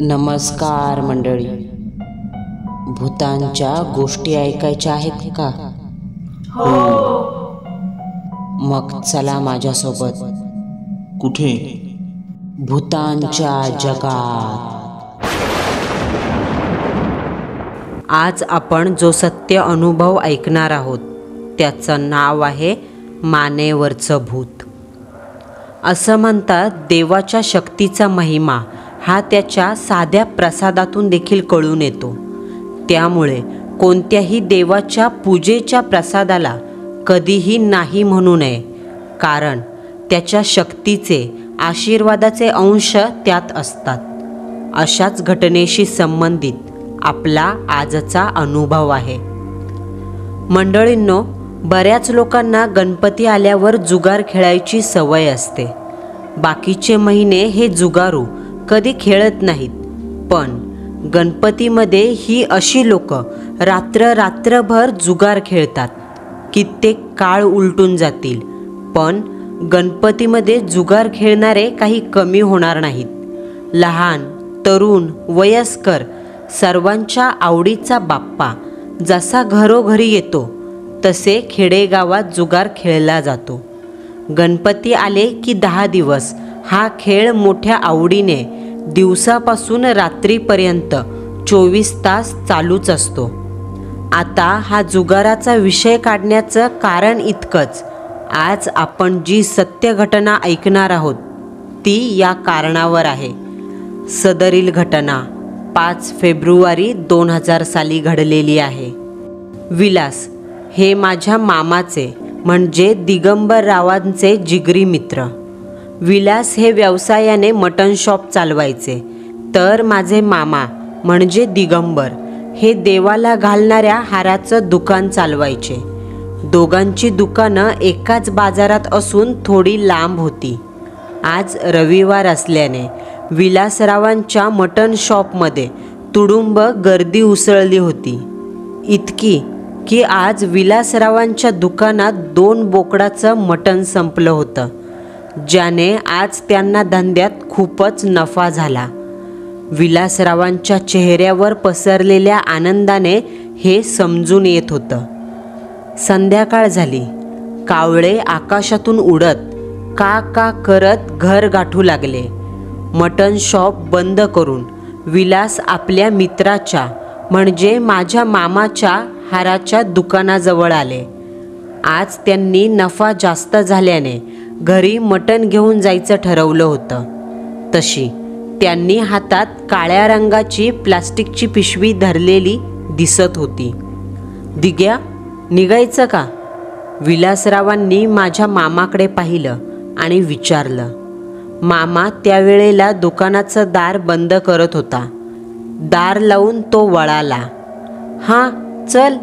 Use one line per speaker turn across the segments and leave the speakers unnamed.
नमस्कार मंडळी. भूतांच्या गोष्टी ऐकायच्या आहेत का?
हो.
मग चला माझ्यासोबत.
कुठे?
भूतांच्या जगात. आज आपण जो सत्य अनुभव ऐकणार आहोत त्याचं नाव आहे मानेवरचं भूत. असं म्हणतात, देवाच्या शक्तीचा महिमा हा त्याच्या साध्या प्रसादातून देखील कळून येतो. त्यामुळे कोणत्याही देवाच्या पूजेच्या प्रसादाला कधीही नाही म्हणू नये, कारण त्याच्या शक्तीचे, आशीर्वादाचे अंश त्यात असतात. अशाच घटनेशी संबंधित आपला आजचा अनुभव आहे. मंडळींनो, बऱ्याच लोकांना गणपती आल्यावर जुगार खेळायची सवय असते. बाकीचे महिने हे जुगारू कधी खेळत नाहीत, पण गणपतीमध्ये ही अशी लोक रात्रभर जुगार खेळतात. कित्येक काळ उलटून जातील, पण गणपतीमध्ये जुगार खेळणारे काही कमी होणार नाहीत. लहान, तरुण, वयस्कर सर्वांच्या आवडीचा बाप्पा जसा घरोघरी येतो तसे खेडेगावात जुगार खेळला जातो. गणपती आले की 10 दिवस हा खेळ मोठ्या आवडीने दिवसापासून रात्रीपर्यंत 24 तास चालूच असतो. आता हा जुगाराचा विषय काढण्याचं कारण इतकंच, आज आपण जी सत्य घटना ऐकणार आहोत ती या कारणावर आहे. सदरील घटना 5 फेब्रुवारी 2000 साली घडलेली आहे. विलास हे माझ्या मामाचे म्हणजे दिगंबररावांचे जिगरी मित्र. विलास हे व्यवसायाने मटण शॉप चालवायचे, तर माझे मामा म्हणजे दिगंबर हे देवाला घालणाऱ्या हाराचं दुकान चालवायचे. दोघांची दुकानं एकाच बाजारात असून थोडी लांब होती. आज रविवार असल्याने विलासरावांच्या मटण शॉपमध्ये तुडुंब गर्दी उसळली होती. इतकी की आज विलासरावांच्या दुकानात 2 बोकडाचं मटण संपलं होतं, ज्याने आज त्यांना धंद्यात खूपच नफा झाला. विलासरावांच्या चेहऱ्यावर पसरलेल्या आनंदाने हे समजून येत होतं. संध्याकाळ झाली. कावळे आकाशातून उडत का का करत घर गाठू लागले. मटण शॉप बंद करून विलास आपल्या मित्राच्या म्हणजे माझ्या मामाच्या हाराच्या दुकानाजवळ आले. आज त्यांनी नफा जास्त झाल्याने घरी मटण घेऊन जायचं ठरवलं होतं. तशी त्यांनी हातात काळ्या रंगाची प्लास्टिकची पिशवी धरलेली दिसत होती. दिग्या, निघायचं का? विलासरावांनी माझ्या मामाकडे पाहिलं आणि विचारलं. मामा त्यावेळेला दुकानाचं दार बंद करत होता. दार लावून तो वळाला. हां चल.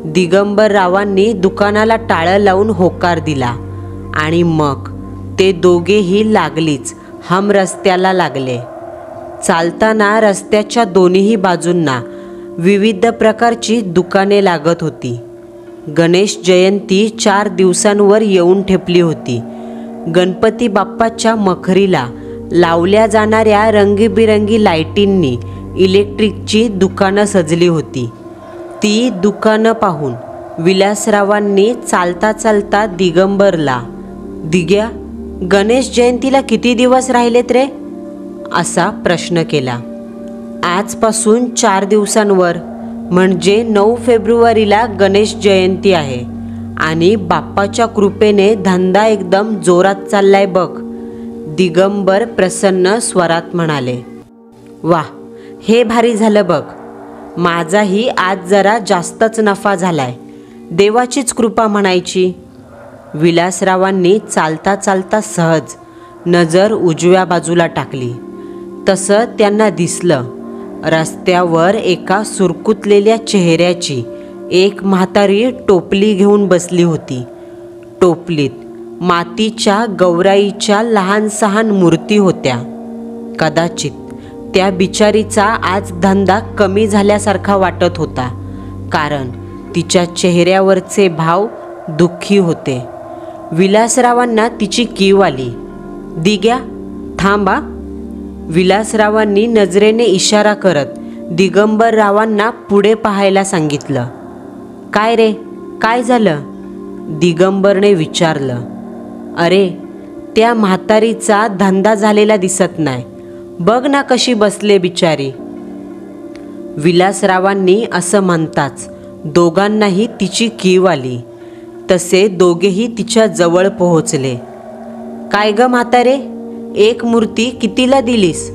दिगंबररावांनी दुकानाला टाळं लावून होकार दिला आणि मग ते दोघेही लागलीच हम रस्त्याला लागले. चालताना रस्त्याच्या दोन्ही बाजूंना विविध प्रकारची दुकाने लागत होती. गणेश जयंती 4 दिवसांवर येऊन ठेपली होती. गणपती बाप्पाच्या मखरीला लावल्या जाणाऱ्या रंगीबिरंगी लाईटींनी इलेक्ट्रिकची दुकानं सजली होती. ती दुकानं पाहून विलासरावांनी चालता चालता दिगंबरला, दिग्या, गणेश जयंतीला किती दिवस राहिलेत रे? असा प्रश्न केला. आजपासून 4 दिवसांवर म्हणजे 9 फेब्रुवारीला गणेश जयंती आहे आणि बाप्पाच्या कृपेने धंदा एकदम जोरात चाललाय बघ, दिगंबर प्रसन्न स्वरात म्हणाले. वा, हे भारी झालं बघ. माझाही आज जरा जास्तच नफा झालाय. देवाचीच कृपा म्हणायची. विलासरावांनी चालता चालता सहज नजर उजव्या बाजूला टाकली. तसं त्यांना दिसलं, रस्त्यावर एका सुरकुतलेल्या चेहऱ्याची एक म्हातारी टोपली घेऊन बसली होती. टोपलीत मातीच्या गौराईच्या लहान सहान मूर्ती होत्या. कदाचित त्या बिचारीचा आज धंदा कमी झाल्यासारखा वाटत होता, कारण तिच्या चेहऱ्यावरचे भाव दुःखी होते. विलासरावांना तिची कीव आली. दिग्या, थांबा. विलासरावांनी नजरेने इशारा करत दिगंबररावांना पुढे पाहायला सांगितलं. काय रे, काय झालं? दिगंबरने विचारलं. अरे, त्या म्हातारीचा धंदा झालेला दिसत नाही. बघ ना कशी बसले बिचारी. विलासरावांनी असं म्हणताच दोघांनाही तिची कीव आली. तसे दोघेही तिच्या जवळ पोहोचले. काय ग म्हातारे, एक मूर्ती कितीला दिलीस?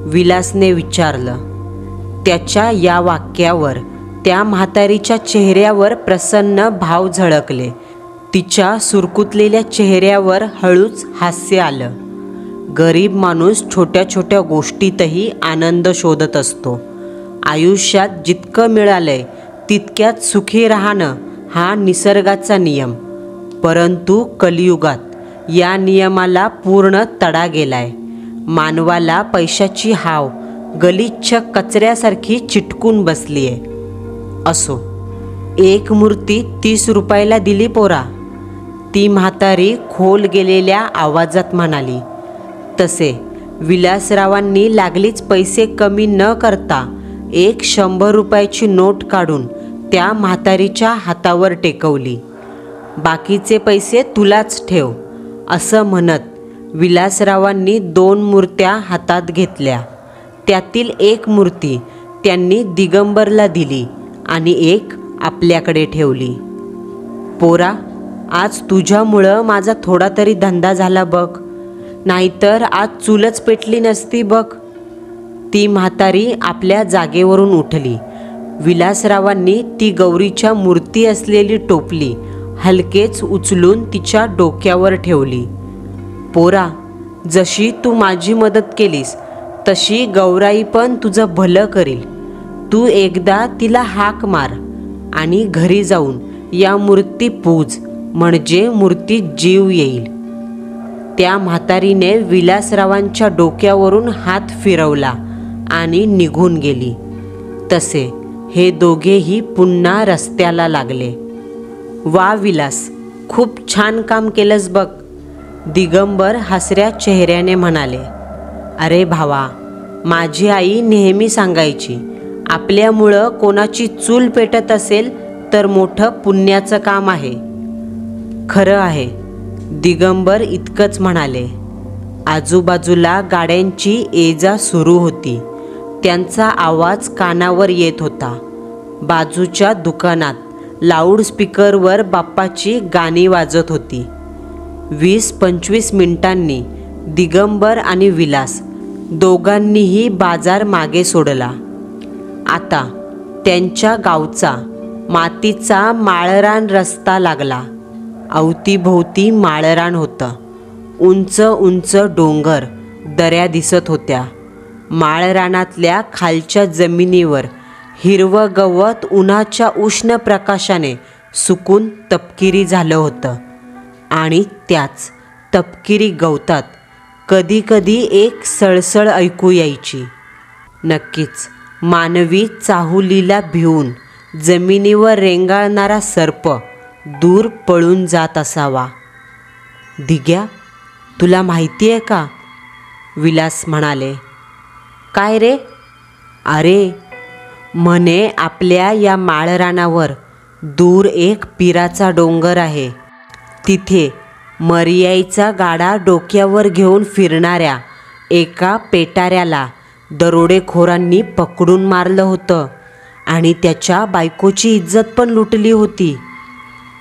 विलासने विचारलं. त्याच्या या वाक्यावर त्या म्हातारीच्या चेहऱ्यावर प्रसन्न भाव झळकले. तिच्या सुरकुतलेल्या चेहऱ्यावर हळूच हास्य आलं. गरीब माणूस छोट्या छोट्या गोष्टीतही आनंद शोधत असतो. आयुष्यात जितकं मिळालंय तितक्यात सुखी राहणं हा निसर्गाचा नियम. परंतु कलियुगात या नियमाला पूर्ण तडा गेलाय. मानवाला पैशाची हाव गलिच्छ कचऱ्यासारखी चिटकून बसलीये. असो, एक मूर्ती 30 रुपयाला दिली पोरा, ती म्हातारी खोल गेलेल्या आवाजात म्हणाली. तसे विलासरावांनी लागलीच पैसे कमी न करता एक 100 रुपयाची नोट काढून त्या म्हातारीच्या हातावर टेकवली. बाकीचे पैसे तुलाच ठेव, असं म्हणत विलासरावांनी 2 मूर्त्या हातात घेतल्या. त्यातील एक मूर्ती त्यांनी दिगंबरला दिली आणि एक आपल्याकडे ठेवली. पोरा, आज तुझ्यामुळं माझा थोडा तरी धंदा झाला बघ, नाहीतर आज चूलच पेटली नसती बघ. ती म्हातारी आपल्या जागेवरून उठली. विलासरावांनी ती गौरीच्या मूर्ती असलेली टोपली हलकेच उचलून तिच्या डोक्यावर ठेवली. पोरा, जशी तू माझी मदत केलीस तशी गौराई पण तुझं भलं करील. तू एकदा तिला हाक मार आणि घरी जाऊन या मूर्ती पूज, म्हणजे मूर्तीत जीव येईल. त्या म्हातारीने विलासरावांच्या डोक्यावरून हात फिरवला आणि निघून गेली. तसे हे दोघेही पुन्हा रस्त्याला लागले. वा विलास, खूप छान काम केलंस बघ, दिगंबर हसऱ्या चेहऱ्याने म्हणाले. अरे भावा, माझी आई नेहमी सांगायची, आपल्यामुळं कोणाची चूल पेटत असेल तर मोठं पुण्याचं काम आहे. खरं आहे, दिगंबर इतकंच म्हणाले. आजूबाजूला गाड्यांची ये-जा सुरू होती. त्यांचा आवाज कानावर येत होता. बाजूच्या दुकानात लाऊडस्पीकरवर बाप्पाची गाणी वाजत होती. 20-25 मिनिटांनी दिगंबर आणि विलास दोघांनीही बाजार मागे सोडला. आता त्यांच्या गावचा मातीचा माळरान रस्ता लागला. अवतीभोवती माळरान होतं. उंच उंच डोंगर, दऱ्या दिसत होत्या. माळरानातल्या खालच्या जमिनीवर हिरवं गवत उन्हाच्या उष्ण प्रकाशाने सुकून तपकिरी झालं होतं. आणि त्याच तपकिरी गवतात कधीकधी एक सळसळ ऐकू यायची. नक्कीच मानवी चाहुलीला भिवून जमिनीवर रेंगाळणारा सर्प दूर पळून जात असावा. दिग्या, तुला माहिती आहे का? विलास म्हणाले. काय रे? अरे, म्हणे आपल्या या माळरानावर दूर एक पिराचा डोंगर आहे. तिथे मरियाईचा गाडा डोक्यावर घेऊन फिरणाऱ्या एका पेटाऱ्याला दरोडेखोरांनी पकडून मारलं होतं आणि त्याच्या बायकोची इज्जत पण लुटली होती.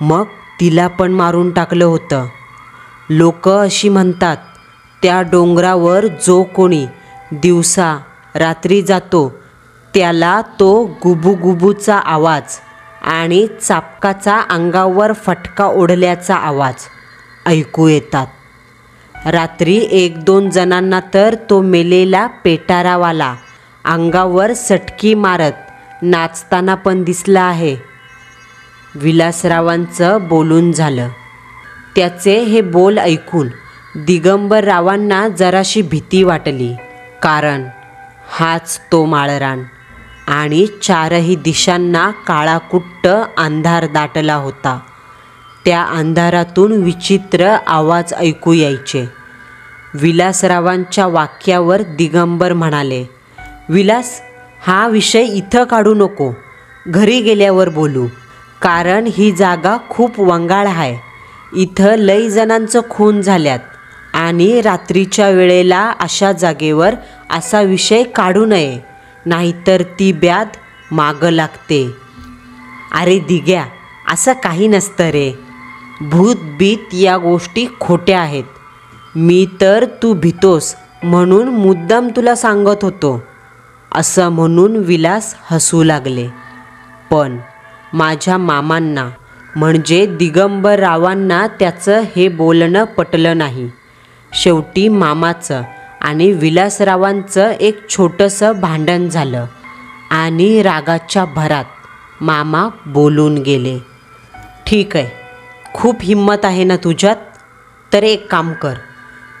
मग तिला पण मारून टाकलं होतं. लोक अशी म्हणतात, त्या डोंगरावर जो कोणी दिवसा रात्री जातो त्याला तो गुबुगुबूचा आवाज आणि चापकाचा अंगावर फटका ओढल्याचा आवाज ऐकू येतात. रात्री 1-2 जणांना तर तो मेलेला पेटारावाला अंगावर सटकी मारत नाचताना पण दिसला आहे. विलासरावांचं बोलून झालं. त्याचे हे बोल ऐकून दिगंबररावांना जराशी भीती वाटली. कारण हाच तो माळरान आणि 4ही दिशांना काळाकुट्ट अंधार दाटला होता. त्या अंधारातून विचित्र आवाज ऐकू यायचे. विलासरावांच्या वाक्यावर दिगंबर म्हणाले, विलास, हा विषय इथं काढू नको, घरी गेल्यावर बोलू. कारण ही जागा खूप वंगाळ आहे. इथं लई जणांचं खून झाल्यात आणि रात्रीच्या वेळेला अशा जागेवर असा विषय काढू नये, नाहीतर ती ब्याद मागं लागते. अरे दिग्या, असं काही नसतं रे. भूत बीत या गोष्टी खोट्या आहेत. मी तर तू भितोस म्हणून मुद्दाम तुला सांगत होतो. असं म्हणून विलास हसू लागले. पण माझ्या मामांना म्हणजे दिगंबररावांना त्याचं हे बोलणं पटलं नाही. शेवटी मामाचं आणि विलासरावांचं एक छोटंसं भांडण झालं आणि रागाच्या भरात मामा बोलून गेले, ठीक आहे, खूप हिम्मत आहे ना तुझ्यात, तर एक काम कर,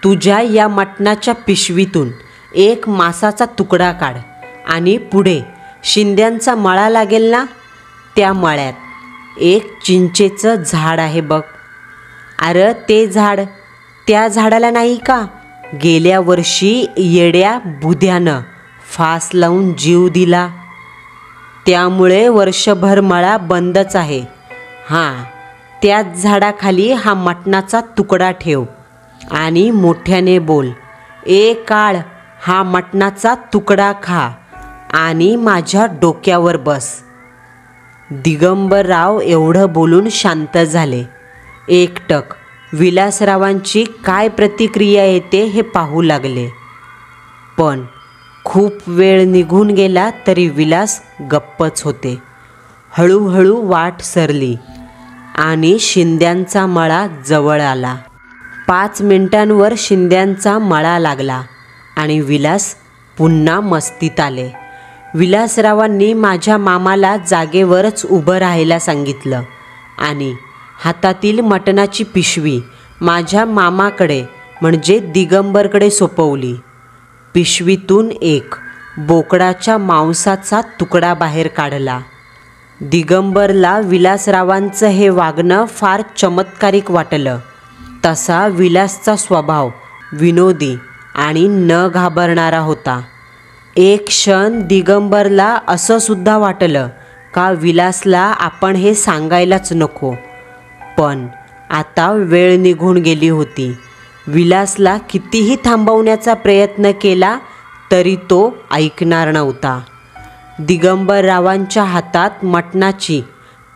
तुझ्या या मटणाच्या पिशवीतून एक मांसाचा तुकडा काढ आणि पुढे शिंद्यांचा मळा लागेल ना, त्या मळ्यात एक चिंचेचं झाड आहे बघ. अरे ते झाड, त्या झाडाला नाही का गेल्या वर्षी येड्या बुध्यानं फास लावून जीव दिला, त्यामुळे वर्षभर मळा बंदच आहे. हां, त्याच झाडाखाली हा मटणाचा तुकडा ठेव आणि मोठ्याने बोल, ए काळ, हा मटणाचा तुकडा खा आणि माझ्या डोक्यावर बस. दिगंबरराव एवढं बोलून शांत झाले. एकटक विलासरावांची काय प्रतिक्रिया येते हे पाहू लागले. पण खूप वेळ निघून गेला तरी विलास गप्पच होते. हळूहळू वाट सरली आणि शिंद्यांचा मळा जवळ आला. 5 मिनिटांवर शिंद्यांचा मळा लागला आणि विलास पुन्हा मस्तीत आले. विलासरावांनी माझ्या मामाला जागेवरच उभं राहायला सांगितलं आणि हातातील मटणाची पिशवी माझ्या मामाकडे म्हणजे दिगंबरकडे सोपवली. पिशवीतून एक बोकडाच्या मांसाचा तुकडा बाहेर काढला. दिगंबरला विलासरावांचं हे वागणं फार चमत्कारिक वाटलं. तसा विलासचा स्वभाव विनोदी आणि न घाबरणारा होता. एक क्षण दिगंबरला असं सुद्धा वाटलं का विलासला आपण हे सांगायलाच नको. पण आता वेळ निघून गेली होती. विलासला कितीही थांबवण्याचा प्रयत्न केला तरी तो ऐकणार नव्हता. दिगंबररावांच्या हातात मटणाची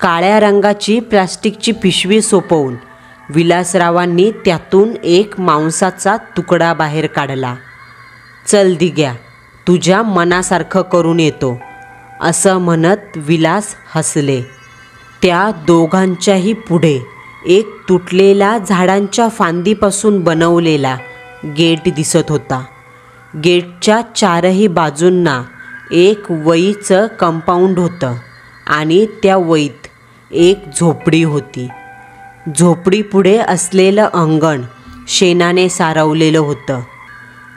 काळ्या रंगाची प्लास्टिकची पिशवी सोपवून विलासरावांनी त्यातून एक मांसाचा तुकडा बाहेर काढला. चल दिग्या, तुझ्या मनासारखं करून येतो, असं म्हणत विलास हसले. त्या दोघांच्याही पुढे एक तुटलेला झाडांच्या फांदीपासून बनवलेला गेट दिसत होता. गेटच्या 4ही बाजूंना एक वईचं कंपाऊंड होतं आणि त्या वईत एक झोपडी होती. झोपडीपुढे असलेलं अंगण शेणाने सारवलेलं होतं.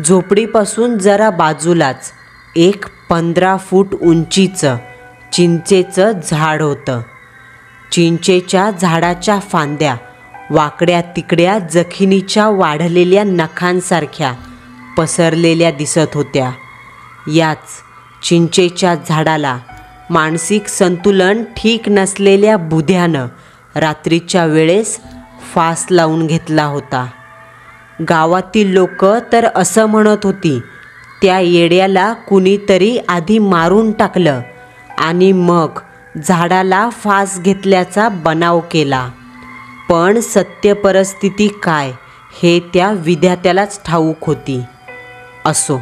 झोपडीपासून जरा बाजूलाच एक 15 फूट उंचीचं चिंचेचं झाड होतं. चिंचेच्या झाडाच्या फांद्या वाकड्या तिकड्या जखिनीच्या वाढलेल्या नखांसारख्या पसरलेल्या दिसत होत्या. याच चिंचेच्या झाडाला मानसिक संतुलन ठीक नसलेल्या बुध्यानं रात्रीच्या वेळेस फास लावून घेतला होता. गावातील लोक तर असं म्हणत होती, त्या येड्याला कुणीतरी आधी मारून टाकलं आणि मग झाडाला फास घेतल्याचा बनाव केला. पण सत्य परिस्थिती काय हे त्या विधात्यालाच ठाऊक होती. असो,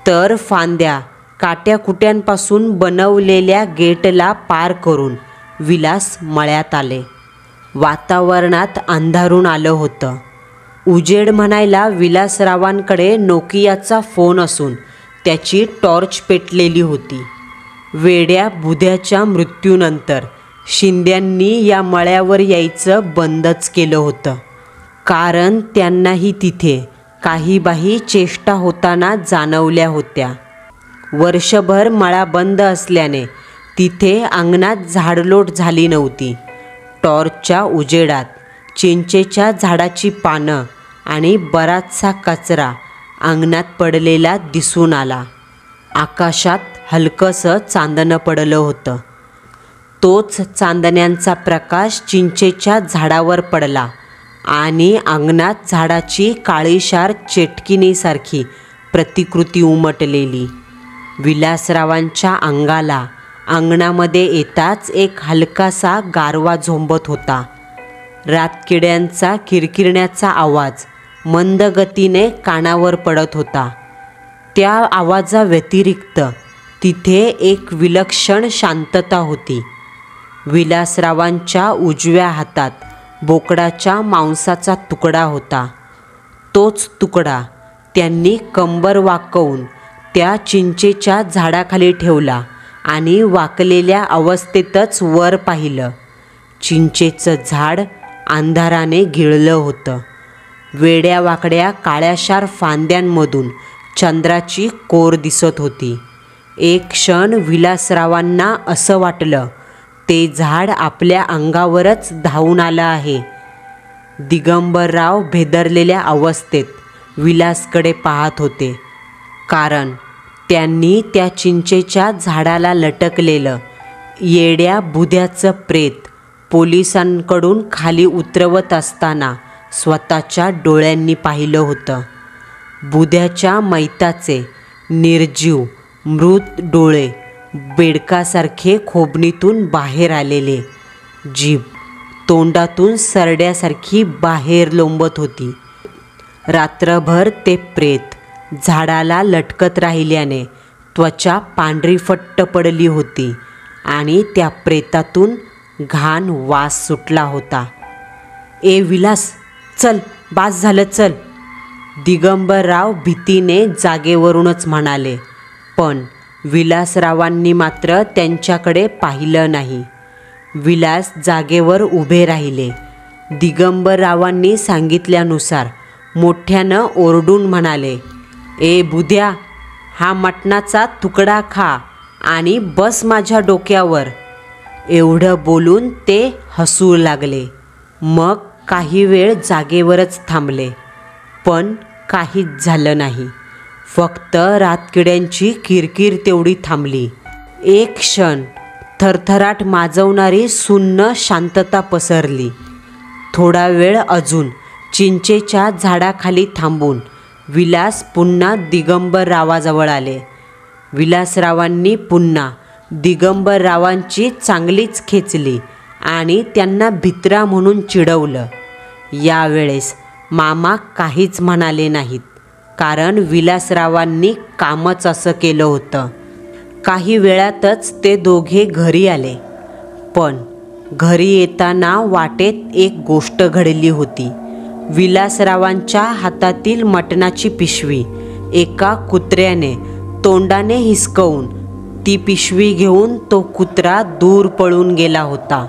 तर फांद्या काट्याकुट्यांपासून बनवलेल्या गेटला पार करून विलास मळ्यात आले. वातावरणात अंधारून आलं होतं. उजेड म्हणायला विलासरावांकडे नोकियाचा फोन असून त्याची टॉर्च पेटलेली होती. वेड्या बुध्याच्या मृत्यूनंतर शिंद्यांनी या मळ्यावर यायचं बंदच केलं होतं. कारण त्यांनाही तिथे काहीबाही चेष्टा होताना जाणवल्या होत्या. वर्षभर मळा बंद असल्याने तिथे अंगणात झाडलोट झाली नव्हती. टॉर्चच्या उजेडात चिंचेच्या झाडाची पानं आणि बराचसा कचरा अंगणात पडलेला दिसून आला. आकाशात हलकंसं चांदणं पडलं होतं. तोच चांदण्यांचा प्रकाश चिंचेच्या झाडावर पडला आणि अंगणात झाडाची काळीशार चेटकिनीसारखी प्रतिकृती उमटलेली. विलासरावांच्या अंगाला अंगणामध्ये येताच एक हलकासा गारवा झोंबत होता. रातकिड्यांचा किरकिरण्याचा आवाज मंद गतीने कानावर पडत होता. त्या आवाजाव्यतिरिक्त तिथे एक विलक्षण शांतता होती. विलासरावांच्या उजव्या हातात बोकडाच्या मांसाचा तुकडा होता. तोच तुकडा त्यांनी कंबर वाकवून त्या चिंचेच्या झाडाखाली ठेवला आणि वाकलेल्या अवस्थेतच वर पाहिलं. चिंचेचं झाड अंधाराने गिळलं होतं. वेड्यावाकड्या काळ्याशार फांद्यांमधून चंद्राची कोर दिसत होती. एक क्षण विलासरावांना असं वाटलं, ते झाड आपल्या अंगावरच धावून आलं आहे. दिगंबरराव भेदरलेल्या अवस्थेत विलासकडे पाहत होते, कारण त्यांनी त्या चिंचेच्या झाडाला लटकलेलं येड्या बुध्याचं प्रेत पोलिसांकडून खाली उतरवत असताना स्वतःच्या डोळ्यांनी पाहिलं होतं. बुध्याच्या मैताचे निर्जीव मृत डोळे बेडकासारखे खोबणीतून बाहेर आलेले, जीभ तोंडातून सरड्यासारखी बाहेर लोंबत होती. रात्रभर ते प्रेत झाडाला लटकत राहिल्याने त्वचा पांढरीफट्ट पडली होती आणि त्या प्रेतातून घाण वास सुटला होता. ए विलास, चल, बास झालं, चल, दिगंबरराव भीतीने जागेवरूनच म्हणाले. पण विलासरावांनी मात्र त्यांच्याकडे पाहिलं नाही. विलास जागेवर उभे राहिले. दिगंबररावांनी सांगितल्यानुसार मोठ्यानं ओरडून म्हणाले, ए बुध्या, हा मटणाचा तुकडा खा आणि बस माझ्या डोक्यावर. एवढं बोलून ते हसू लागले. मग काही वेळ जागेवरच थांबले, पण काहीच झालं नाही. फक्त रातकिड्यांची किरकिर तेवढी थांबली. एक क्षण थरथराट माजवणारी सुन्न शांतता पसरली. थोडा वेळ अजून चिंचेच्या झाडाखाली थांबून विलास पुन्हा दिगंबररावाजवळ आले. विलासरावांनी पुन्हा दिगंबररावांची चांगलीच खेचली आणि त्यांना भित्रा म्हणून चिडवलं. यावेळेस मामा काहीच म्हणाले नाहीत, कारण विलासरावांनी कामच असं केलं होतं. काही वेळातच ते दोघे घरी आले. पण घरी येताना वाटेत एक गोष्ट घडली होती. विलासरावांच्या हातातील मटणाची पिशवी एका कुत्र्याने तोंडाने हिसकवून ती पिशवी घेऊन तो कुत्रा दूर पळून गेला होता.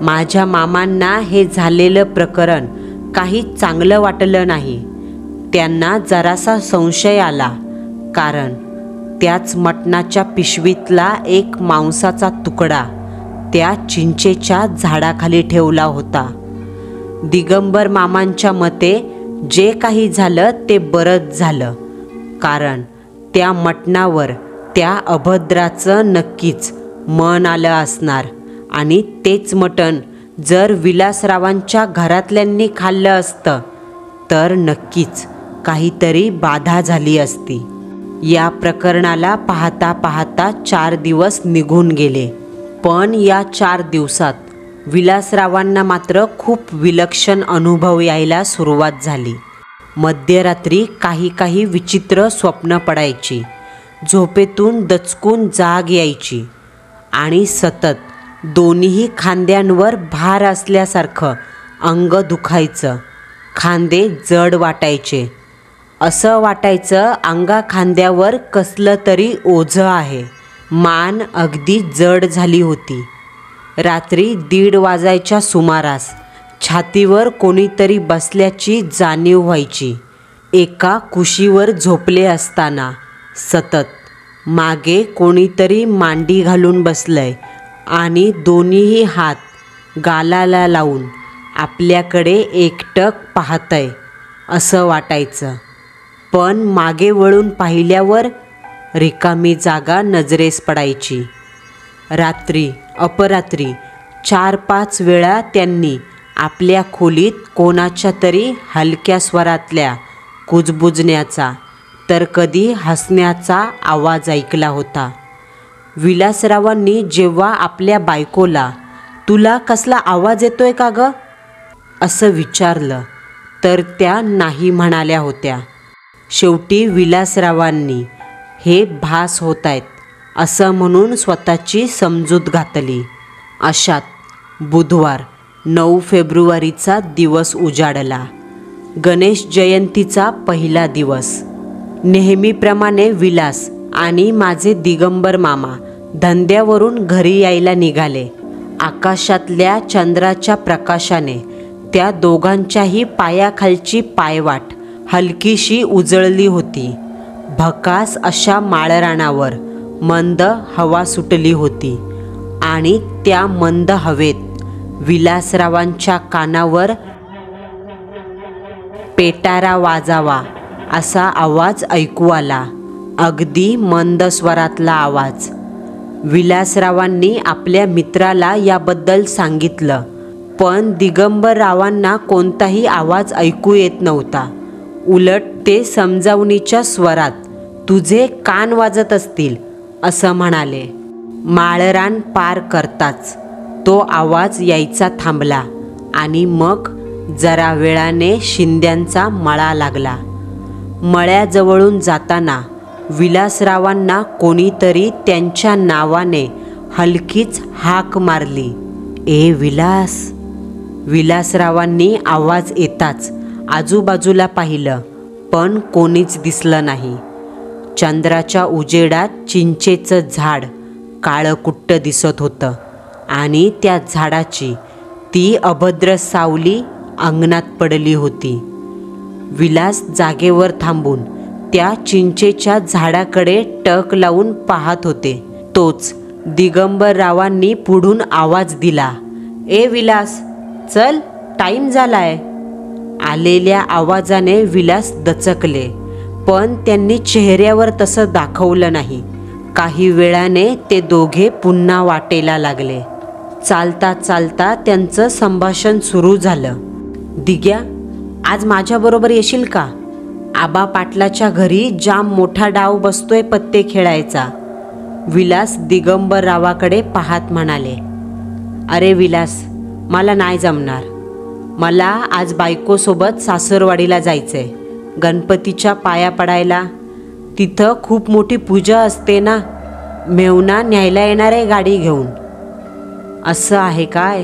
माझ्या मामांना हे झालेलं प्रकरण काही चांगलं वाटलं नाही. त्यांना जरासा संशय आला, कारण त्याच मटणाच्या पिशवीतला एक मांसाचा तुकडा त्या चिंचेच्या झाडाखाली ठेवला होता. दिगंबर मामांच्या मते जे काही झालं ते बरंच झालं, कारण त्या मटणावर त्या अभद्राचं नक्कीच मन आलं असणार आणि तेच मटण जर विलासरावांच्या घरातल्यांनी खाल्लं असतं तर नक्कीच काहीतरी बाधा झाली असती. या प्रकरणाला पाहता पाहता 4 दिवस निघून गेले. पण या 4 दिवसात विलासरावांना मात्र खूप विलक्षण अनुभव यायला सुरुवात झाली. मध्यरात्री काही विचित्र स्वप्न पडायची, झोपेतून दचकून जाग यायची आणि सतत दोन्ही खांद्यांवर भार असल्यासारखं अंग दुखायचं. खांदे जड वाटायचे. असं वाटायचं अंगा खांद्यावर कसलं तरी ओझं आहे. मान अगदी जड झाली होती. रात्री 1:30 वाजायच्या सुमारास छातीवर कोणीतरी बसल्याची जाणीव व्हायची. एका कुशीवर झोपले असताना सतत मागे कोणीतरी मांडी घालून बसलंय आणि दोन्हीही हात गालाला लावून आपल्याकडे एकटक पाहतंय. असं वाटायचं. पण मागे वळून पाहिल्यावर रिकामी जागा नजरेस पडायची. रात्री अपरात्री 4-5 वेळा त्यांनी आपल्या खोलीत कोणाच्या तरी हलक्या स्वरातल्या कुजबुजण्याचा तर कधी हसण्याचा आवाज ऐकला होता. विलासरावांनी जेव्हा आपल्या बायकोला "तुला कसला आवाज येतोय का गं?" असं विचारलं तर त्या नाही म्हणाल्या होत्या. शेवटी विलासरावांनी हे भास होत आहेत असं म्हणून स्वतःची समजूत घातली. अशात बुधवार 9 फेब्रुवारीचा दिवस उजाडला. गणेश जयंतीचा पहिला दिवस. नेहमीप्रमाणे विलास आणि माझे दिगंबर मामा धंद्यावरून घरी यायला निघाले. आकाशातल्या चंद्राच्या प्रकाशाने त्या दोघांच्याही पायाखालची पायवाट हलकीशी उजळली होती. भकास अशा माळरानावर मंद हवा सुटली होती आणि त्या मंद हवेत विलासरावांच्या कानावर पेटारा वाजावा असा आवाज ऐकू आला. अगदी मंद स्वरातला आवाज. विलासरावांनी आपल्या मित्राला याबद्दल सांगितलं, पण दिगंबररावांना कोणताही आवाज ऐकू येत नव्हता. उलट ते समजावणीच्या स्वरात "तुझे कान वाजत असतील" असं म्हणाले. माळरान पार करताच तो आवाज यायचा थांबला आणि मग जरा वेळाने शिंद्यांचा मळा लागला. मळ्याजवळून जाताना विलासरावांना कोणीतरी त्यांच्या नावाने हलकीच हाक मारली. "ए विलास." विलासरावांनी आवाज येताच आजूबाजूला पाहिलं, पण कोणीच दिसलं नाही. चंद्राच्या उजेडात चिंचेचं झाड काळकुट्ट दिसत होतं आणि त्या झाडाची ती अभद्र सावली अंगणात पडली होती. विलास जागेवर थांबून त्या चिंचेच्या झाडाकडे टक लावून पाहत होते. तोच दिगंबररावांनी पुढून आवाज दिला, "ए विलास, चल, टाईम झालाय." आलेल्या आवाजाने विलास दचकले, पण त्यांनी चेहऱ्यावर तसं दाखवलं नाही. काही वेळाने ते दोघे पुन्हा वाटेला लागले. चालता चालता त्यांचं संभाषण सुरू झालं. "दिग्या, आज माझ्याबरोबर येशील का? आबा पाटलाच्या घरी जाम मोठा डाव बसतोय पत्ते खेळायचा." विलास दिगंबररावाकडे पाहत म्हणाले, "अरे विलास, मला नाही जमणार. मला आज बायकोसोबत सासरवाडीला जायचंय, गणपतीच्या पाया पडायला. तिथं खूप मोठी पूजा असते ना. मेहुणा न्यायला येणार आहे गाडी घेऊन." "असं आहे काय?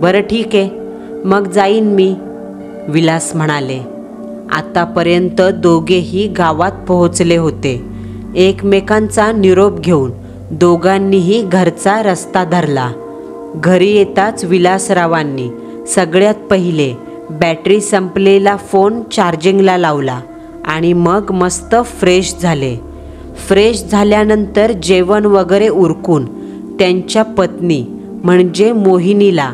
बरं ठीक आहे, मग जाईन मी," विलास म्हणाले. आतापर्यंत दोघेही गावात पोहोचले होते. एकमेकांचा निरोप घेऊन दोघांनीही घरचा रस्ता धरला. घरी येताच विलासरावांनी सगळ्यात पहिले बॅटरी संपलेला फोन चार्जिंगला लावला आणि मग मस्त फ्रेश झाले. फ्रेश झाल्यानंतर जेवण वगैरे उरकून त्यांच्या पत्नी म्हणजे मोहिनीला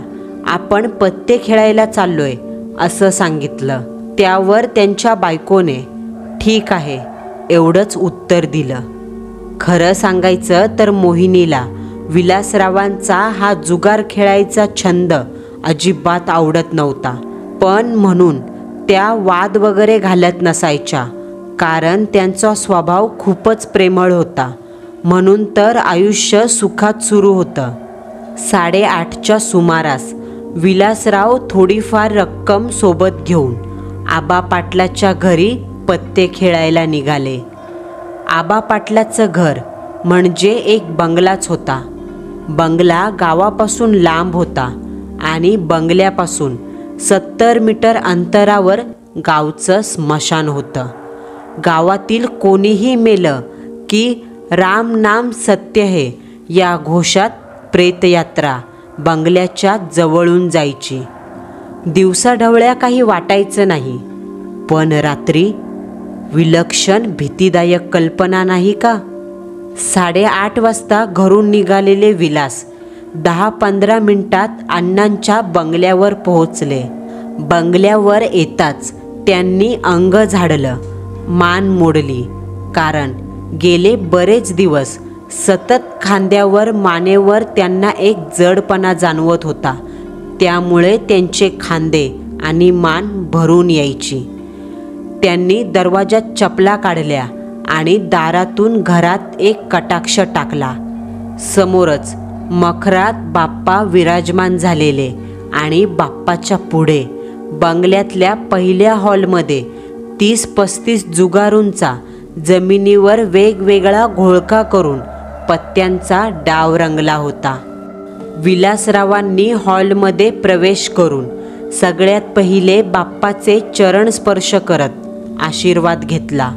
"आपण पत्ते खेळायला चाललोय" असं सांगितलं. त्यावर त्यांच्या बायकोने "ठीक आहे" एवढंच उत्तर दिलं. खरं सांगायचं तर मोहिनीला विलासरावांचा हा जुगार खेळायचा छंद अजिबात आवडत नव्हता. पण म्हणून त्या वाद वगैरे घालत नसायच्या, कारण त्यांचा स्वभाव खूपच प्रेमळ होता. म्हणून तर आयुष्य सुखात सुरू होतं. 8:30च्या सुमारास विलासराव थोडीफार रक्कम सोबत घेऊन आबा पाटलाच्या घरी पत्ते खेळायला निघाले. आबा पाटलाचं घर म्हणजे एक बंगलाच होता. बंगला गावापासून लांब होता आणि बंगल्यापासून 70 मीटर अंतरावर गावचं स्मशान होतं. गावातील कोणीही मेलं की "राम नाम सत्य है" या घोषात प्रेतयात्रा बंगल्याच्या जवळून जायची. दिवसाढवळ्या काही वाटायचं नाही, पण रात्री विलक्षण भीतीदायक कल्पना नाही का? 8:30 वाजता घरून निघालेले विलास 10-15 मिनिटात अण्णांच्या बंगल्यावर पोहोचले. बंगल्यावर येताच त्यांनी अंग झाडलं, मान मोडली, कारण गेले बरेच दिवस सतत खांद्यावर मानेवर त्यांना एक जडपणा जाणवत होता. त्यामुळे त्यांचे खांदे आणि मान भरून यायची. त्यांनी दरवाजात चपला काढल्या आणि दारातून घरात एक कटाक्ष टाकला. समोरच मखरात बाप्पा विराजमान झालेले आणि बाप्पाच्या पुढे बंगल्यातल्या पहिल्या हॉलमध्ये 30-35 जुगारूंचा जमिनीवर वेगवेगळा घोळका करून पत्त्यांचा डाव रंगला होता. विलासरावांनी हॉलमध्ये प्रवेश करून सगळ्यात पहिले बाप्पाचे चरण स्पर्श करत आशीर्वाद घेतला.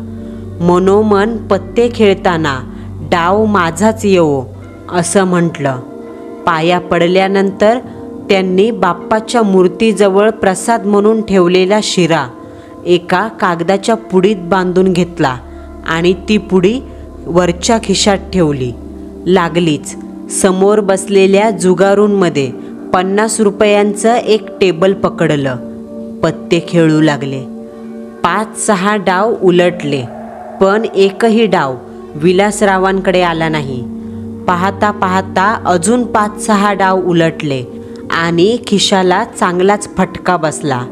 मनोमन पत्ते खेळताना डाव माझाच येवो असं म्हटलं. पाया पडल्यानंतर त्यांनी बाप्पाच्या मूर्तीजवळ प्रसाद म्हणून ठेवलेला शिरा एका कागदाच्या पुडीत बांधून घेतला आणि ती पुडी वरच्या खिशात ठेवली. लागलीच समोर बसलेल्या जुगारूंमध्ये 50 रुपयांचं एक टेबल पकडलं. पत्ते खेळू लागले. 5-6 डाव उलटले, पण एकही डाव विलासरावांकडे आला नाही. पाहता पाहता अजून 5-6 डाव उलटले आणि खिशाला चांगलाच फटका बसला.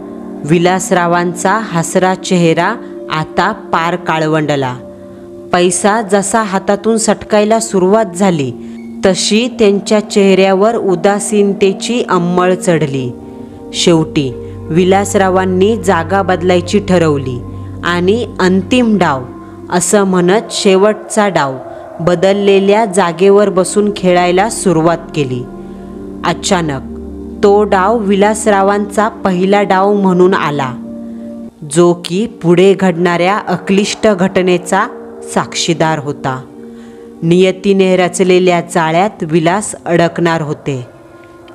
विलासरावांचा हसरा चेहरा आता पार काळवंडला. पैसा जसा हातातून सटकायला सुरुवात झाली तशी त्यांच्या चेहऱ्यावर उदासीनतेची अंमळ चढली. शेवटी विलासरावांनी जागा बदलायची ठरवली आणि अंतिम डाव असं म्हणत शेवटचा डाव बदललेल्या जागेवर बसून खेळायला सुरुवात केली. अचानक तो डाव विलासरावांचा पहिला डाव म्हणून आला, जो की पुढे घडणाऱ्या अक्लिष्ट घटनेचा साक्षीदार होता. नियतीने रचलेल्या जाळ्यात विलास अडकणार होते.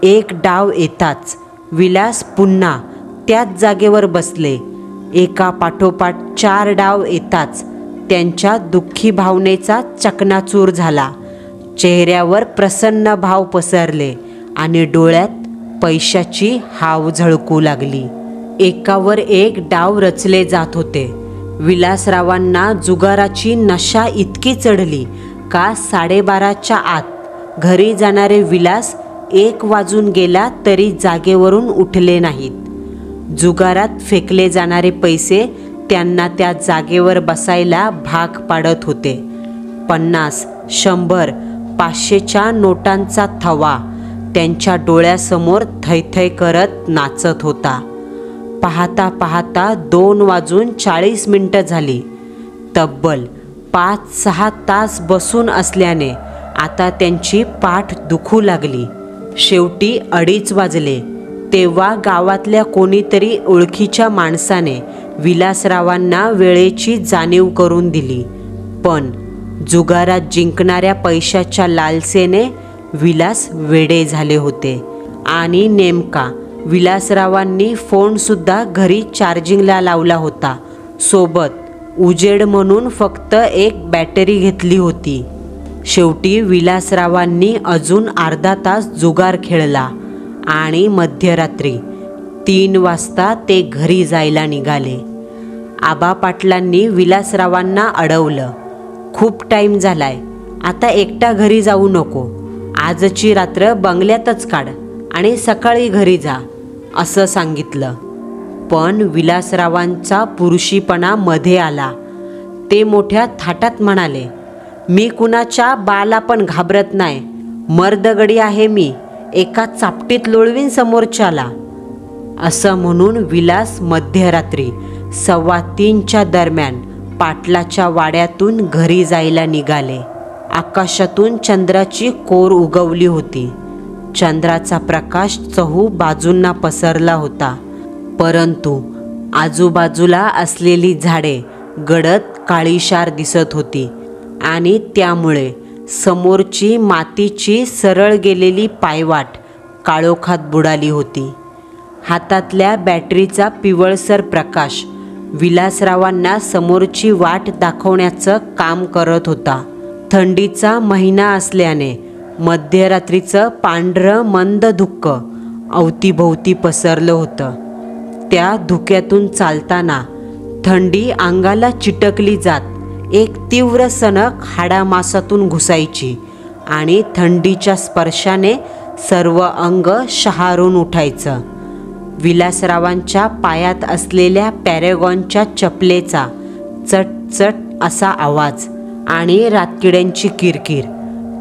एक डाव येताच विलास पुन्हा त्याच जागेवर बसले. एका पाठोपाठ 4 डाव येताच त्यांच्या दुःखी भावनेचा चकनाचूर झाला. चेहऱ्यावर प्रसन्न भाव पसरले आणि डोळ्यात पैशाची हाव झळकू लागली. एकावर एक डाव रचले जात होते. विलासरावांना जुगाराची नशा इतकी चढली का 12:30च्या आत घरी जाणारे विलास 1 वाजून गेला तरी जागेवरून उठले नाहीत. जुगारात फेकले जाणारे पैसे त्यांना त्या जागेवर बसायला भाग पाडत होते. 50, 100, 500च्या नोटांचा थवा त्यांच्या डोळ्यासमोर थैथै करत नाचत होता. पाहता पाहता 2:40 झाली. तब्बल 5-6 तास बसून असल्याने आता त्यांची पाठ दुखू लागली. शेवटी 2:30 वाजले. तेव्हा गावातल्या कोणीतरी ओळखीच्या माणसाने विलासरावांना वेळेची जाणीव करून दिली. पण जुगारात जिंकणाऱ्या पैशाच्या लालसेने विलास वेडे झाले होते आणि नेमका विलासरावांनी फोनसुद्धा घरी चार्जिंगला लावला होता. सोबत उजेड म्हणून फक्त एक बॅटरी घेतली होती. शेवटी विलासरावांनी अजून अर्धा तास जुगार खेळला आणि मध्यरात्री 3 वाजता ते घरी जायला निघाले. आबा पाटलांनी विलासरावांना अडवलं. खूप टाईम झालाय, आता एकटा घरी जाऊ नको. आजची रात्र बंगल्यातच काढ आणि सकाळी घरी जा असं सांगितलं. पण विलासरावांचा पुरुषीपणा मध्ये आला. ते मोठ्या थाटात म्हणाले, मी कुणाच्या बाला पण घाबरत नाही. मर्दगडी आहे मी, एका चापटीत लोळवीन समोरच्याला. असं म्हणून विलास मध्यरात्री 2:15च्या दरम्यान पाटलाच्या वाड्यातून घरी जायला निघाले. आकाशातून चंद्राची कोर उगवली होती. चंद्राचा प्रकाश चहू बाजूंना पसरला होता, परंतु आजूबाजूला असलेली झाडे गडद काळीशार दिसत होती आणि त्यामुळे समोरची मातीची सरळ गेलेली पायवाट काळोखात बुडाली होती. हातातल्या बॅटरीचा पिवळसर प्रकाश विलासरावांना समोरची वाट दाखवण्याचं काम करत होता. थंडीचा महिना असल्याने मध्यरात्रीचं पांढरं मंद धुक्क अवतीभोवती पसरलं होतं. त्या धुक्यातून चालताना थंडी अंगाला चिटकली जात एक तीव्र सनक हाडामासातून घुसायची आणि थंडीच्या स्पर्शाने सर्व अंग शहारून उठायचं. विलासरावांच्या पायात असलेल्या पॅरेगॉनच्या चपलेचा चटचट असा आवाज आणि रातकिड्यांची किरकिर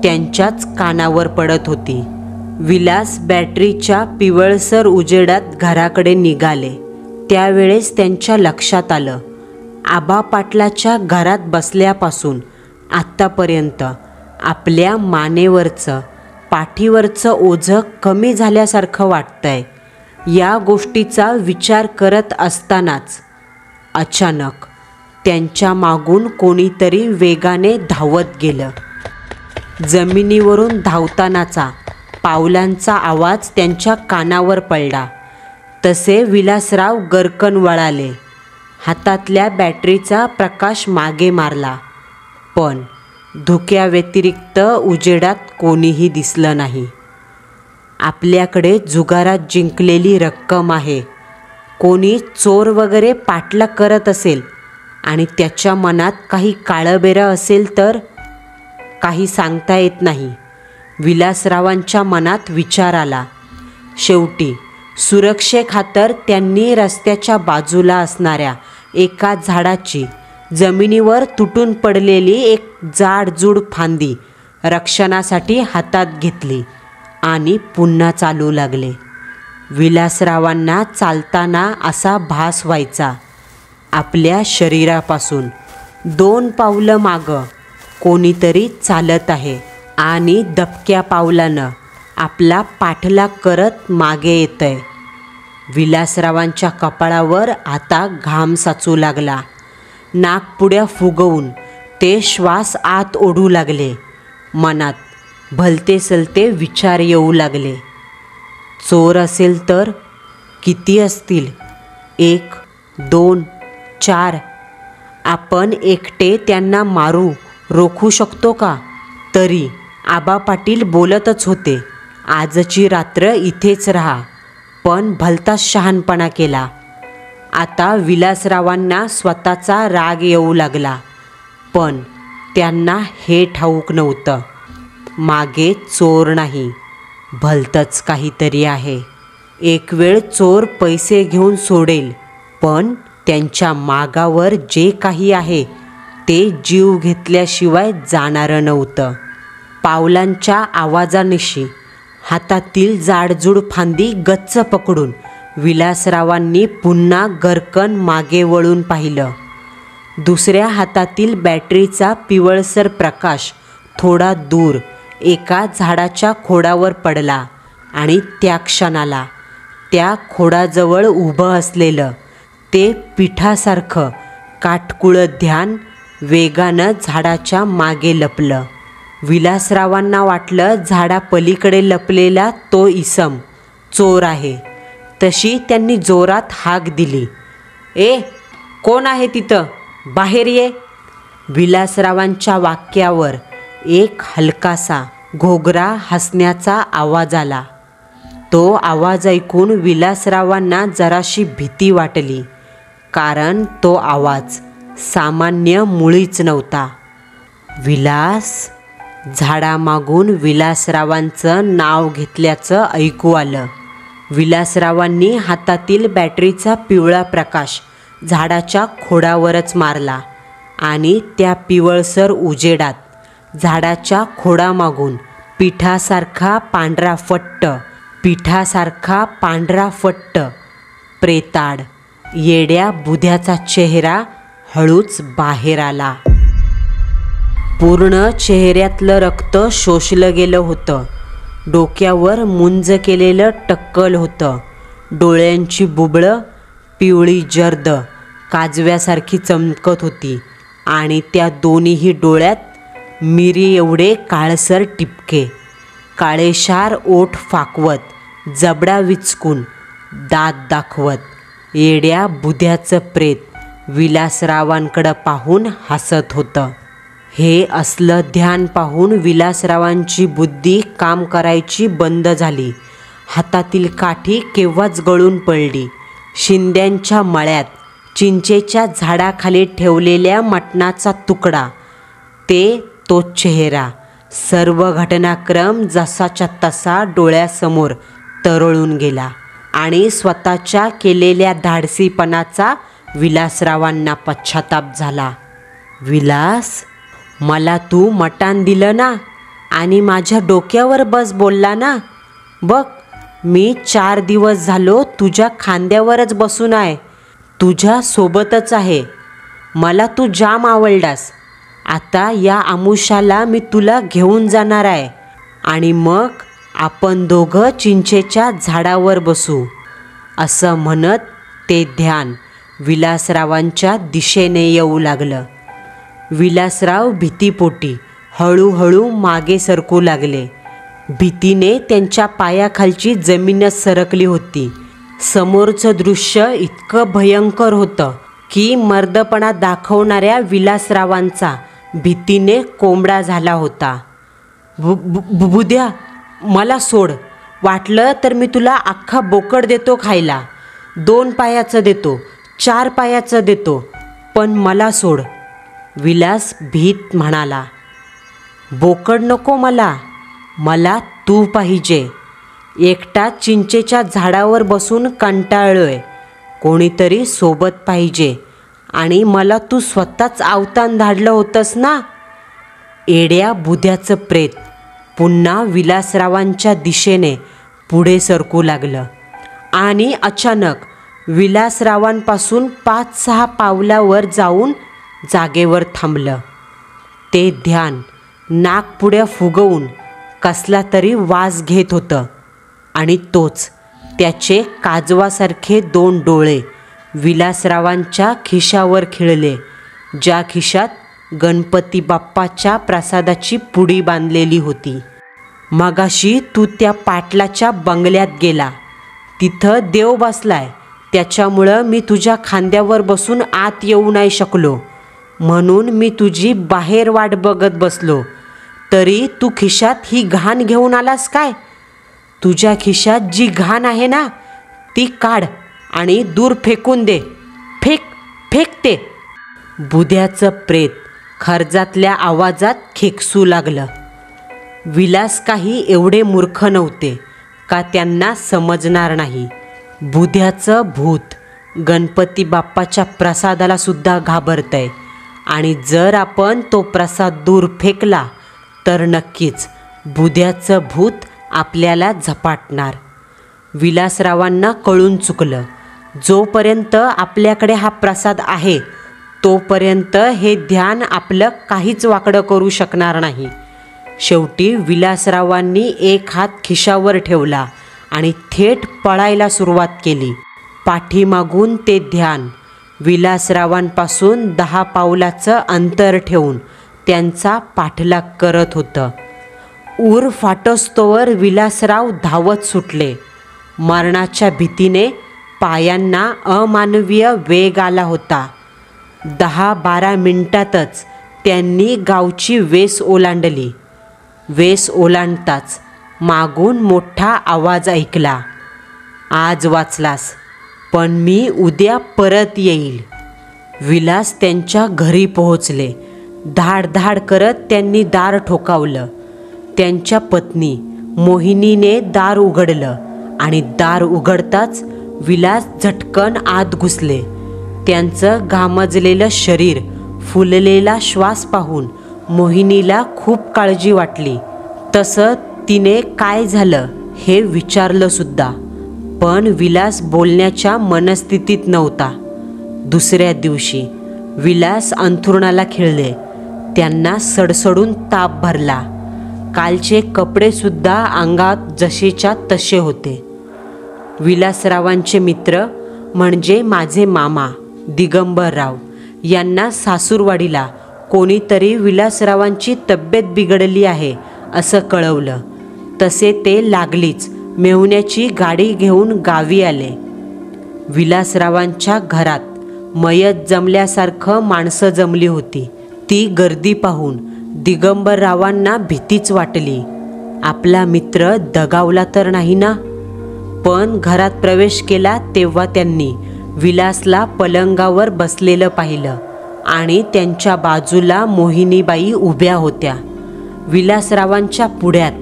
त्यांच्याच कानावर पडत होती. विलास बॅटरीच्या पिवळसर उजेडात घराकडे निघाले. त्यावेळेस त्यांच्या लक्षात आलं, आबा पाटलाच्या घरात बसल्यापासून आत्तापर्यंत आपल्या मानेवरचं पाठीवरचं ओझं कमी झाल्यासारखं वाटतंय. या गोष्टीचा विचार करत असतानाच अचानक त्यांच्या मागून कोणीतरी वेगाने धावत गेलं. जमिनीवरून धावतानाचा पावलांचा आवाज त्यांच्या कानावर पडला. तसे विलासराव गरकन वळाले. हातातल्या बॅटरीचा प्रकाश मागे मारला, पण धुक्याव्यतिरिक्त उजेडात कोणीही दिसलं नाही. आपल्याकडे जुगारात जिंकलेली रक्कम आहे. कोणी चोर वगैरे पाठलाग करत असेल आणि त्याच्या मनात काही काळबेरं असेल तर काही सांगता येत नाही. विलासरावांच्या मनात विचार आला. शेवटी सुरक्षेखातर त्यांनी रस्त्याच्या बाजूला असणाऱ्या एका झाडाची जमिनीवर तुटून पडलेली एक जाडजूड फांदी रक्षणासाठी हातात घेतली आणि पुन्हा चालू लागले. विलासरावांना चालताना असा भास व्हायचा, आपल्या शरीरापासून 2 पावलं मागं कोणीतरी चालत आहे आणि दबक्या पावलानं आपला पाठलाग करत मागे येतंय. विलासरावांच्या कपाळावर आता घाम साचू लागला. नाकपुड्या फुगवून ते श्वास आत ओढू लागले. मनात भलते सलते विचार येऊ लागले. चोर असेल तर किती असतील? 1, 2, 4. आपण एकटे त्यांना मारू रोखू शकतो का? तरी आबा पाटील बोलतच होते, आजची रात्र इथेच राहा. पण भलताच शहाणपणा केला. आता विलासरावांना स्वतःचा राग येऊ लागला. पण त्यांना हे ठाऊक नव्हतं, मागे चोर नाही, भलतंच काहीतरी आहे. एक वेळ चोर पैसे घेऊन सोडेल, पण त्यांच्या मागावर जे काही आहे ते जीव घेतल्याशिवाय जाणारं नव्हतं. पावलांच्या आवाजानिशी हातातील जाडजूड फांदी गच्च पकडून विलासरावांनी पुन्हा गरकन मागे वळून पाहिलं. दुसऱ्या हातातील बॅटरीचा पिवळसर प्रकाश थोडा दूर एका झाडाच्या खोडावर पडला आणि त्या क्षणाला त्या खोडाजवळ उभं असलेलं ते पिठासारखं काटकुळं ध्यान वेगानं झाडाच्या मागे लपलं. विलासरावांना वाटलं झाडापलीकडे लपलेला तो इसम चोर आहे. तशी त्यांनी जोरात हाक दिली, ए कोण आहे तिथं? बाहेर ये. विलासरावांच्या वाक्यावर एक हलकासा घोगरा हसण्याचा आवाज आला. तो आवाज ऐकून विलासरावांना जराशी भीती वाटली, कारण तो आवाज सामान्य मुळीच नव्हता. विलास. झाडामागून विलासरावांचं नाव घेतल्याचं ऐकू आलं. विलासरावांनी हातातील बॅटरीचा पिवळा प्रकाश झाडाच्या खोडावरच मारला आणि त्या पिवळसर उजेडात झाडाच्या खोडामागून पिठासारखा पांढरा फट्ट प्रेताड येड्या बुध्याचा चेहरा हळूच बाहेर आला. पूर्ण चेहऱ्यातलं रक्त शोषलं गेलं होतं. डोक्यावर मुंज केलेलं टक्कल होतं. डोळ्यांची बुबळं पिवळी जर्द काजव्यासारखी चमकत होती आणि त्या दोन्हीही डोळ्यात मिरी एवढे काळसर टिपके. काळेशार ओठ फाकवत जबडा विचकून दात दाखवत येड्या बुध्याचं प्रेत विलासरावांकडं पाहून हसत होतं. हे असलं ध्यान पाहून विलासरावांची बुद्धी काम करायची बंद झाली. हातातील काठी केव्हाच गळून पडली. शिंद्यांच्या मळ्यात चिंचेच्या झाडाखाली ठेवलेल्या मटणाचा तुकडा, तो चेहरा, सर्व घटनाक्रम जसाच्या तसा डोळ्यासमोर तरळून गेला आणि स्वतःच्या केलेल्या धाडसीपणाचा विलासरावांना पश्चाताप झाला. विलास, मला तू मटाण दिलं ना आणि माझ्या डोक्यावर बस बोलला ना. बघ, मी 4 दिवस झालो तुझ्या खांद्यावरच बसून आहे, तुझ्या सोबतच आहे. मला तू जाम आवडलास. आता या आमुषाला मी तुला घेऊन जाणार आहे आणि मग आपण दोघं चिंचेच्या झाडावर बसू. असं म्हणत ते ध्यान विलासरावांच्या दिशेने येऊ लागलं. विलासराव भीतीपोटी हळूहळू मागे सरकू लागले. भीतीने त्यांच्या पायाखालची जमीनच सरकली होती. समोरचं दृश्य इतकं भयंकर होतं की मर्दपणा दाखवणाऱ्या विलासरावांचा भीतीने कोंबडा झाला होता. बुद्या, मला सोड. वाटलं तर मी तुला अख्खा बोकड देतो खायला. 2 पायाचं देतो, 4 पायाचं देतो, पण मला सोड. विलास भीत म्हणाला. बोकड नको मला तू पाहिजे. एकटा चिंचेच्या झाडावर बसून कंटाळलोय. कोणीतरी सोबत पाहिजे आणि मला तू स्वतःच अवतान धाडलं होतंस ना. एड्या बुद्याचं प्रेत पुन्हा विलासरावांच्या दिशेने पुढे सरकू लागलं आणि अचानक विलासरावांपासून 5-6 पावलावर जाऊन जागेवर थांबलं. ते ध्यान नाकपुड्या फुगवून कसला तरी वास घेत होतं आणि तोच त्याचे काजवासारखे 2 डोळे विलासरावांच्या खिशावर खिळले, ज्या खिशात गणपती बाप्पाच्या प्रसादाची पुडी बांधलेली होती. मगाशी तू त्या पाटलाच्या बंगल्यात गेला, तिथं देव बसलाय, त्याच्यामुळं मी तुझ्या खांद्यावर बसून आत येऊ नाही शकलो. म्हणून मी तुझी बाहेर वाट बघत बसलो. तरी तू खिशात ही घाण घेऊन आलास काय? तुझ्या खिशात जी घाण आहे ना, ती काढ आणि दूर फेकून दे. फेक ते. बुद्याचं प्रेत खर्जातल्या आवाजात खेकसू लागलं. विलास काही एवढे मूर्ख नव्हते का त्यांना समजणार नाही. बुद्याचं भूत गणपती बाप्पाच्या प्रसादाला सुद्धा घाबरतंय आणि जर आपण तो प्रसाद दूर फेकला तर नक्कीच बुद्याचं भूत आपल्याला झपाटणार. विलासरावांना कळून चुकलं. जोपर्यंत आपल्याकडे हा प्रसाद आहे तोपर्यंत हे ध्यान आपलं काहीच वाकडं करू शकणार नाही. शेवटी विलासरावांनी एक हात खिशावर ठेवला आणि थेट पळायला सुरुवात केली. पाठीमागून ते ध्यान विलासरावांपासून 10 पावलाचं अंतर ठेवून त्यांचा पाठलाग करत होतं. ऊर फाटोस्तोवर विलासराव धावत सुटले. मरणाच्या भीतीने पायांना अमानवीय वेग आला होता. 10-12 मिनिटातच त्यांनी गावची वेस ओलांडली. वेस ओलांडताच मागून मोठा आवाज ऐकला. आज वाचलास, पण मी उद्या परत येईल. विलास त्यांच्या घरी पोहोचले. धाड करत त्यांनी दार ठोकावलं. त्यांच्या पत्नी मोहिनीने दार उघडलं आणि दार उघडताच विलास झटकन आत घुसले. त्यांचं घामजलेलं शरीर, फुललेला श्वास पाहून मोहिनीला खूप काळजी वाटली. तसं तिने काय झालं हे विचारलं सुद्धा, पण विलास बोलण्याच्या मनस्थितीत नव्हता. दुसऱ्या दिवशी विलास अंथरुणाला खिळले. त्यांना सडसडून ताप भरला. कालचे कपडेसुद्धा अंगात जसेच्या तसे होते. विलासरावांचे मित्र म्हणजे माझे मामा दिगंबरराव यांना सासूरवाडीला कोणीतरी विलासरावांची तब्येत बिघडली आहे असं कळवलं. तसे ते लागलीच मेहुण्याची गाडी घेऊन गावी आले. विलासरावांच्या घरात मयत जमल्यासारखं माणसं जमली होती. ती गर्दी पाहून दिगंबररावांना भीतीच वाटली. आपला मित्र दगावला तर नाही ना. पण घरात प्रवेश केला तेव्हा त्यांनी विलासला पलंगावर बसलेलं पाहिलं आणि त्यांच्या बाजूला मोहिनीबाई उभ्या होत्या. विलासरावांच्या पुढ्यात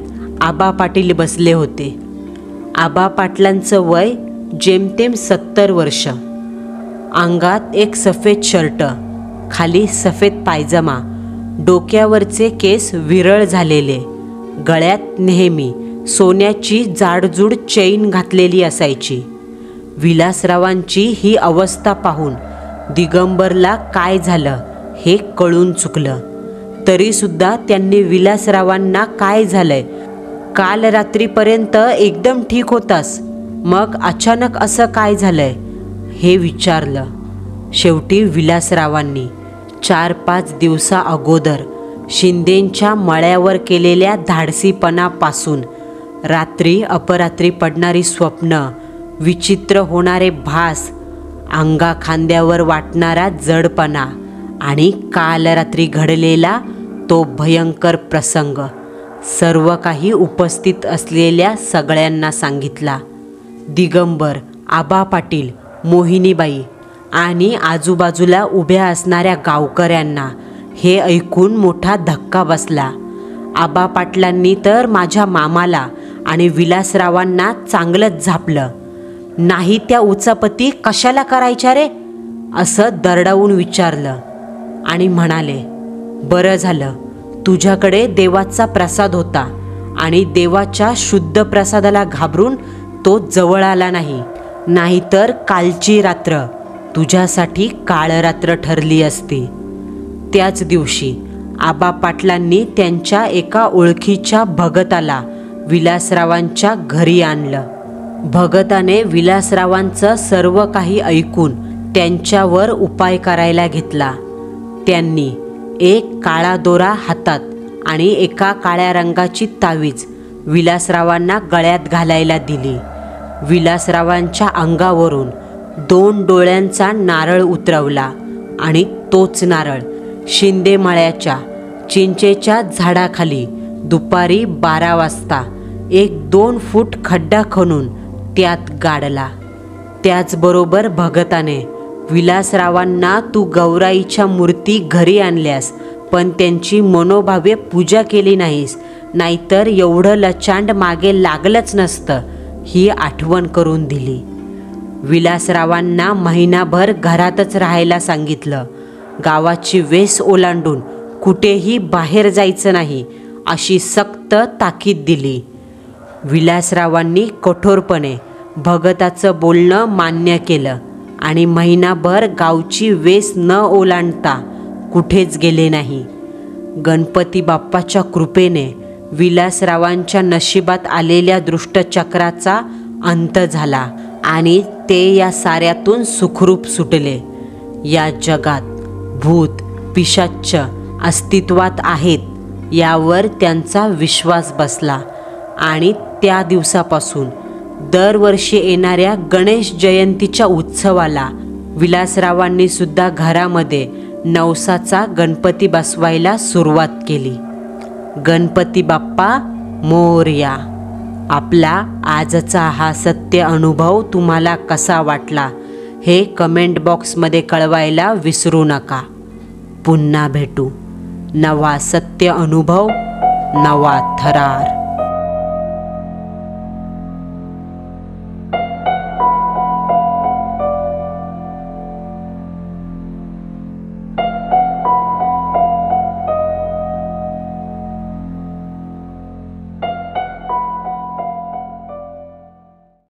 आबा पाटील बसले होते. आबा पाटलांचं वय जेमतेम 70 वर्ष. अंगात एक सफेद शर्ट, खाली सफेद पायजमा, डोक्यावरचे केस विरळ झालेले, गळ्यात नेहमी सोन्याची जाडजूड चैन घातलेली असायची. विलासरावांची ही अवस्था पाहून दिगंबरला काय झालं हे कळून चुकलं. तरीसुद्धा त्यांनी विलासरावांना काय झालंय, काल रात्रीपर्यंत एकदम ठीक होतास, मग अचानक असं काय झालंय हे विचारलं. शेवटी विलासरावांनी 4-5 दिवसा अगोदर शिंदेंच्या मळ्यावर केलेल्या धाडसीपणापासून रात्री अपरात्री पडणारी स्वप्न, विचित्र होणारे भास, अंगाखांद्यावर वाटणारा जडपणा आणि काल रात्री घडलेला तो भयंकर प्रसंग सर्व काही उपस्थित असलेल्या सगळ्यांना सांगितला. दिगंबर, आबा पाटील, मोहिनीबाई आणि आजूबाजूला उभ्या असणाऱ्या गावकऱ्यांना हे ऐकून मोठा धक्का बसला. आबा पाटलांनी तर माझ्या मामाला आणि विलासरावांना चांगलंच झापलं. नाही त्या उचापती कशाला करायच्या रे, असं दरडावून विचारलं आणि म्हणाले, बरं झालं तुझ्याकडे देवाचा प्रसाद होता आणि देवाच्या शुद्ध प्रसादाला घाबरून तो जवळ आला नाही, नाहीतर कालची रात्र तुझ्यासाठी काळरात्र ठरली असती. त्याच दिवशी आबा पाटलांनी त्यांच्या एका ओळखीच्या भगताला विलासरावांच्या घरी आणलं. भगताने विलासरावांचं सर्व काही ऐकून त्यांच्यावर उपाय करायला घेतला. त्यांनी एक काळा दोरा हातात आणि एका काळ्या रंगाची तावीज विलासरावांना गळ्यात घालायला दिली. विलासरावांच्या अंगावरून 2 डोळ्यांचा नारळ उतरवला आणि तोच नारळ शिंदे मळ्याच्या चिंचेच्या झाडाखाली दुपारी 12 वाजता 1-2 फूट खड्डा खणून त्यात गाडला. त्याचबरोबर भगताने विलासरावांना तू गौराईच्या मूर्ती घरी आणल्यास पण त्यांची मनोभावे पूजा केली नाहीस, नाहीतर एवढं लचांड मागे लागलंच नसतं ही आठवण करून दिली. विलासरावांना महिनाभर घरातच राहायला सांगितलं. गावाची वेस ओलांडून कुठेही बाहेर जायचं नाही अशी सक्त ताकीद दिली. विलासरावांनी कठोरपणे भगताचं बोलणं मान्य केलं आणि महिनाभर गावची वेस न ओलांडता कुठेच गेले नाही. गणपती बाप्पाच्या कृपेने विलासरावांच्या नशिबात आलेल्या दुष्टचक्राचा अंत झाला आणि ते या साऱ्यातून सुखरूप सुटले. या जगात भूत पिशाच्च अस्तित्वात आहेत यावर त्यांचा विश्वास बसला आणि त्या दिवसापासून दरवर्षी येणाऱ्या गणेश जयंतीच्या उत्सवाला विलासरावांनी सुद्धा घरामध्ये नवसाचा गणपती बसवायला सुरुवात केली. गणपती बाप्पा मोरया. आपला आजचा हा सत्य अनुभव तुम्हाला कसा वाटला हे कमेंट बॉक्समध्ये कळवायला विसरू नका. पुन्हा भेटू. नवा सत्य अनुभव, नवा थरार.